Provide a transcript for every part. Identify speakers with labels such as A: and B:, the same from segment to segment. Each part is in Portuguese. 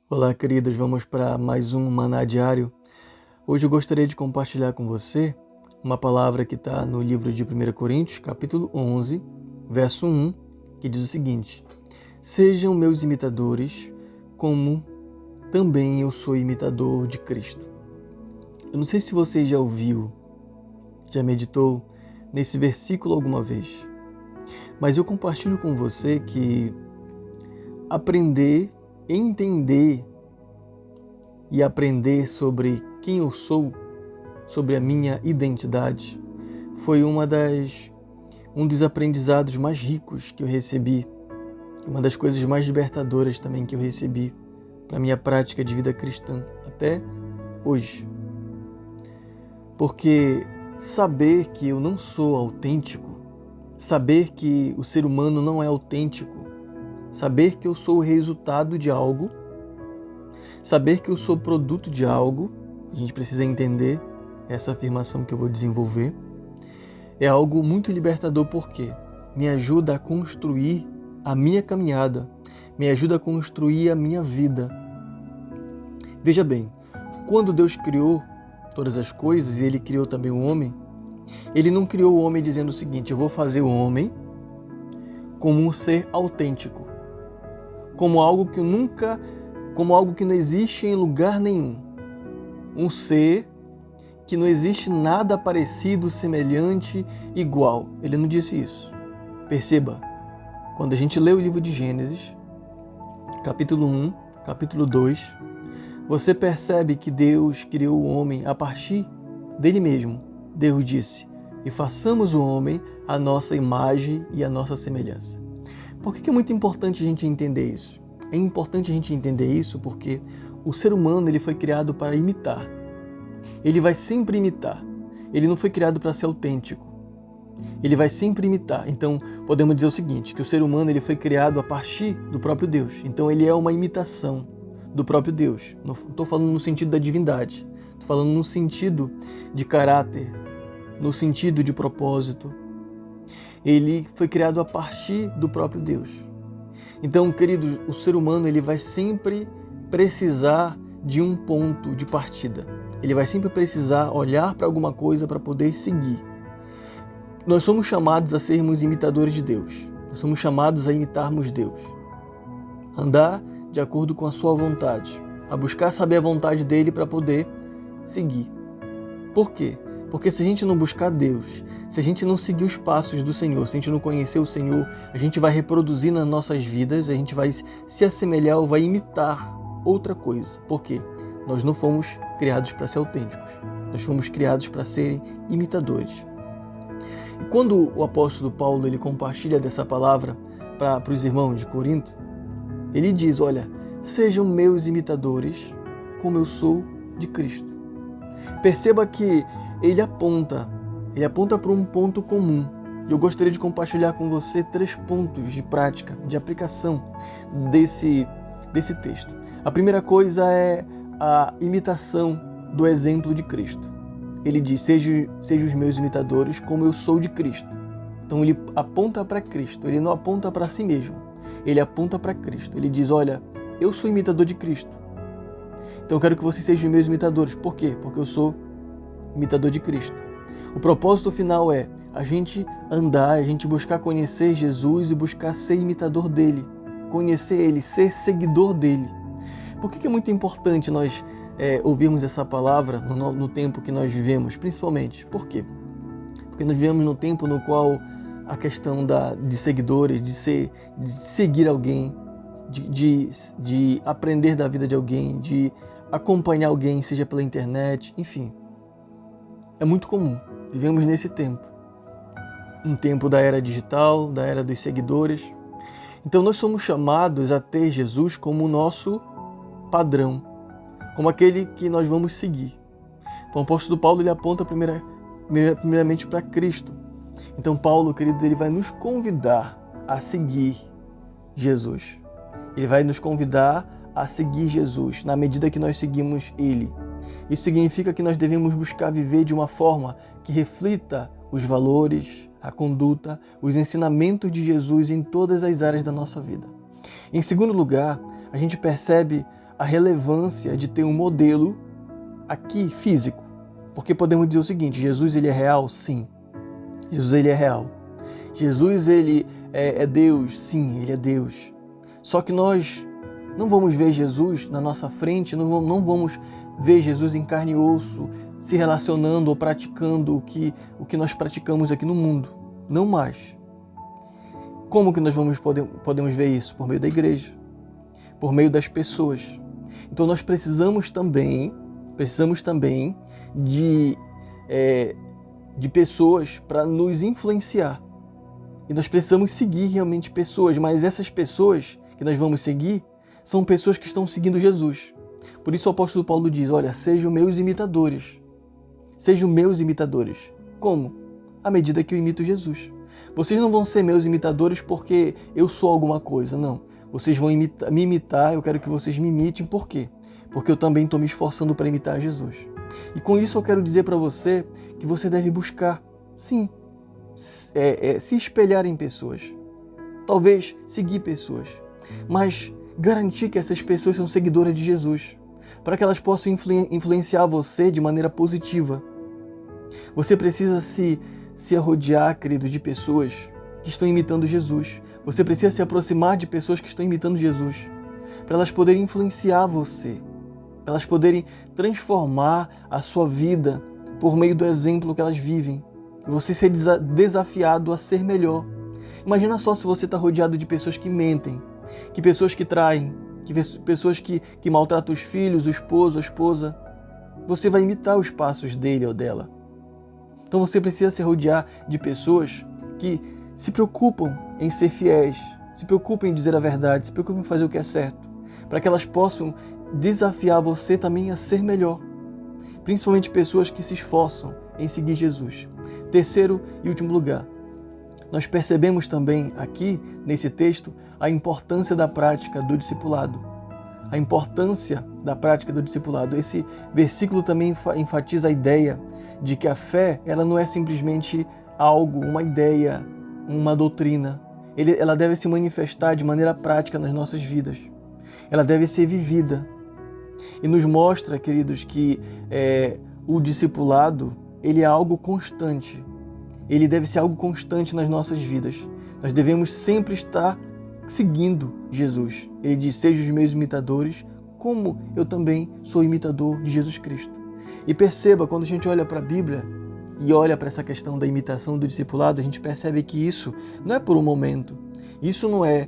A: Olá, queridos, vamos para mais um Maná Diário. Hoje eu gostaria de compartilhar com você uma palavra que está no livro de 1 Coríntios, capítulo 11, verso 1, que diz o seguinte: Sejam meus imitadores, como também eu sou imitador de Cristo. Eu não sei se você já ouviu, já meditou nesse versículo alguma vez, mas eu compartilho com você que aprender, entender e aprender sobre quem eu sou, sobre a minha identidade, foi um dos aprendizados mais ricos que eu recebi, uma das coisas mais libertadoras também que eu recebi para a minha prática de vida cristã até hoje. Porque saber que eu não sou autêntico, saber que o ser humano não é autêntico, saber que eu sou o resultado de algo, saber que eu sou produto de algo, a gente precisa entender essa afirmação que eu vou desenvolver, é algo muito libertador porque me ajuda a construir a minha caminhada, me ajuda a construir a minha vida. Veja bem, quando Deus criou todas as coisas e Ele criou também o homem, Ele não criou o homem dizendo o seguinte: eu vou fazer o homem como um ser autêntico, como algo que não existe em lugar nenhum. Um ser que não existe nada parecido, semelhante, igual. Ele não disse isso. Perceba, quando a gente lê o livro de Gênesis, capítulo 1, capítulo 2, você percebe que Deus criou o homem a partir dele mesmo. Deus disse: e façamos o homem à nossa imagem e à nossa semelhança. Por que é muito importante a gente entender isso? É importante a gente entender isso porque o ser humano ele foi criado para imitar. Ele vai sempre imitar. Ele não foi criado para ser autêntico. Ele vai sempre imitar. Então, podemos dizer o seguinte, que o ser humano ele foi criado a partir do próprio Deus. Então, ele é uma imitação do próprio Deus. Não estou falando no sentido da divindade. Estou falando no sentido de caráter, no sentido de propósito. Ele foi criado a partir do próprio Deus. Então, queridos, o ser humano ele vai sempre precisar de um ponto de partida. Ele vai sempre precisar olhar para alguma coisa para poder seguir. Nós somos chamados a sermos imitadores de Deus. Nós somos chamados a imitarmos Deus. Andar de acordo com a sua vontade. A buscar saber a vontade dele para poder seguir. Por quê? Porque se a gente não buscar Deus, se a gente não seguir os passos do Senhor, se a gente não conhecer o Senhor, a gente vai reproduzir nas nossas vidas, a gente vai se assemelhar ou vai imitar outra coisa. Por quê? Nós não fomos criados para ser autênticos. Nós fomos criados para serem imitadores. E quando o apóstolo Paulo ele compartilha dessa palavra para os irmãos de Corinto, ele diz, olha, sejam meus imitadores como eu sou de Cristo. Perceba que ele aponta para um ponto comum. Eu gostaria de compartilhar com você 3 pontos de prática, de aplicação desse texto. A primeira coisa é a imitação do exemplo de Cristo. Ele diz, sejam os meus imitadores como eu sou de Cristo. Então ele aponta para Cristo, ele não aponta para si mesmo. Ele aponta para Cristo. Ele diz, olha, eu sou imitador de Cristo. Então eu quero que vocês sejam meus imitadores. Por quê? Porque eu sou imitador de Cristo. O propósito final é a gente andar, a gente buscar conhecer Jesus e buscar ser imitador dele, conhecer ele, ser seguidor dele. Por que é muito importante nós ouvirmos essa palavra no tempo que nós vivemos, principalmente? Por quê? Porque nós vivemos no tempo no qual a questão de seguidores, de seguir alguém, de aprender da vida de alguém, de acompanhar alguém, seja pela internet, enfim. É muito comum. Vivemos nesse tempo. Um tempo da era digital, da era dos seguidores. Então nós somos chamados a ter Jesus como o nosso padrão, como aquele que nós vamos seguir. Então o apóstolo Paulo ele aponta primeiramente para Cristo. Então Paulo, querido, ele vai nos convidar a seguir Jesus. Ele vai nos convidar a seguir Jesus na medida que nós seguimos ele. Isso significa que nós devemos buscar viver de uma forma que reflita os valores, a conduta, os ensinamentos de Jesus em todas as áreas da nossa vida. Em segundo lugar, a gente percebe a relevância de ter um modelo aqui físico. Porque podemos dizer o seguinte: Jesus ele é real? Sim. Jesus ele é real. Jesus ele é Deus? Sim, ele é Deus. Só que nós não vamos ver Jesus na nossa frente, não vamos ver Jesus em carne e osso, se relacionando ou praticando o que nós praticamos aqui no mundo. Não mais. Como que nós podemos ver isso? Por meio da igreja, por meio das pessoas. Então nós precisamos também de pessoas para nos influenciar. E nós precisamos seguir realmente pessoas, mas essas pessoas que nós vamos seguir são pessoas que estão seguindo Jesus. Por isso o apóstolo Paulo diz: olha, sejam meus imitadores. Sejam meus imitadores. Como? À medida que eu imito Jesus. Vocês não vão ser meus imitadores porque eu sou alguma coisa, não. Vocês vão me imitar, eu quero que vocês me imitem. Por quê? Porque eu também estou me esforçando para imitar Jesus. E com isso eu quero dizer para você que você deve buscar, sim, se espelhar em pessoas. Talvez seguir pessoas, mas garantir que essas pessoas são seguidoras de Jesus, para que elas possam influenciar você de maneira positiva. Você precisa se rodear, querido, de pessoas que estão imitando Jesus. Você precisa se aproximar de pessoas que estão imitando Jesus, para elas poderem influenciar você, para elas poderem transformar a sua vida por meio do exemplo que elas vivem, e você ser desafiado a ser melhor. Imagina só se você está rodeado de pessoas que mentem, que pessoas que traem, que pessoas que maltratam os filhos, o esposo, a esposa. Você vai imitar os passos dele ou dela. Então você precisa se rodear de pessoas que se preocupam em ser fiéis, se preocupam em dizer a verdade, se preocupam em fazer o que é certo, para que elas possam desafiar você também a ser melhor. Principalmente pessoas que se esforçam em seguir Jesus. Terceiro e último lugar, nós percebemos também aqui, nesse texto, a importância da prática do discipulado. A importância da prática do discipulado. Esse versículo também enfatiza a ideia de que a fé, ela não é simplesmente algo, uma ideia, uma doutrina. Ela deve se manifestar de maneira prática nas nossas vidas. Ela deve ser vivida. E nos mostra, queridos, que o discipulado, ele é algo constante. Ele deve ser algo constante nas nossas vidas. Nós devemos sempre estar seguindo Jesus. Ele diz: sejam os meus imitadores, como eu também sou imitador de Jesus Cristo. E perceba, quando a gente olha para a Bíblia e olha para essa questão da imitação do discipulado, a gente percebe que isso não é por um momento. Isso não é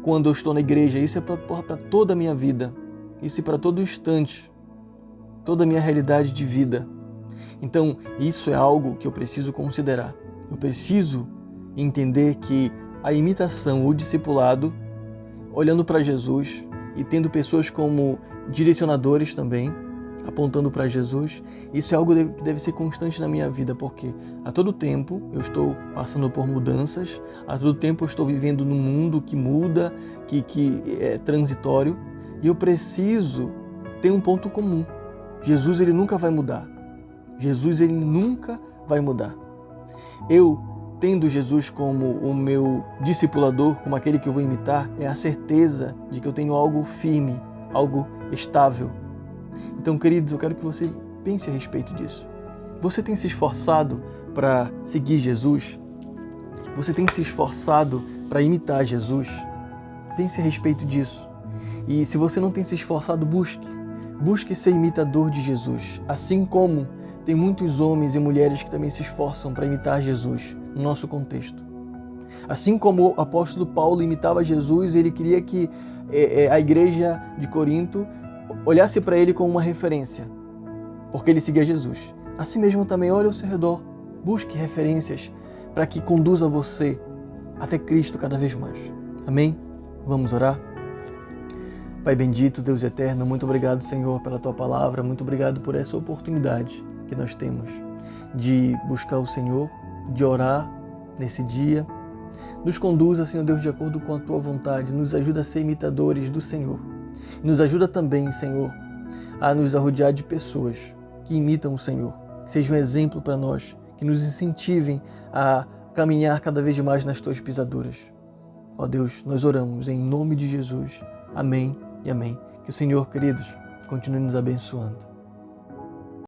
A: quando eu estou na igreja. Isso é para toda a minha vida. Isso é para todo instante. Toda a minha realidade de vida. Então, isso é algo que eu preciso considerar. Eu preciso entender que a imitação, o discipulado, olhando para Jesus e tendo pessoas como direcionadores também, apontando para Jesus, isso é algo que deve ser constante na minha vida, porque a todo tempo eu estou passando por mudanças, a todo tempo eu estou vivendo num mundo que muda, que é transitório, e eu preciso ter um ponto comum. Jesus, ele nunca vai mudar. Jesus, ele nunca vai mudar. Eu, tendo Jesus como o meu discipulador, como aquele que eu vou imitar, é a certeza de que eu tenho algo firme, algo estável. Então, queridos, eu quero que você pense a respeito disso. Você tem se esforçado para seguir Jesus? Você tem se esforçado para imitar Jesus? Pense a respeito disso. E se você não tem se esforçado, busque ser imitador de Jesus, assim como tem muitos homens e mulheres que também se esforçam para imitar Jesus no nosso contexto. Assim como o apóstolo Paulo imitava Jesus, ele queria que a igreja de Corinto olhasse para ele como uma referência, porque ele seguia Jesus. Assim mesmo também, olhe ao seu redor, busque referências para que conduza você até Cristo cada vez mais. Amém? Vamos orar? Pai bendito, Deus eterno, muito obrigado, Senhor, pela Tua palavra, muito obrigado por essa oportunidade que nós temos de buscar o Senhor, de orar nesse dia. Nos conduza, Senhor Deus, de acordo com a Tua vontade, nos ajuda a ser imitadores do Senhor. Nos ajuda também, Senhor, a nos arrodear de pessoas que imitam o Senhor, que sejam um exemplo para nós, que nos incentivem a caminhar cada vez mais nas Tuas pisaduras. Ó Deus, nós oramos em nome de Jesus. Amém e amém. Que o Senhor, queridos, continue nos abençoando.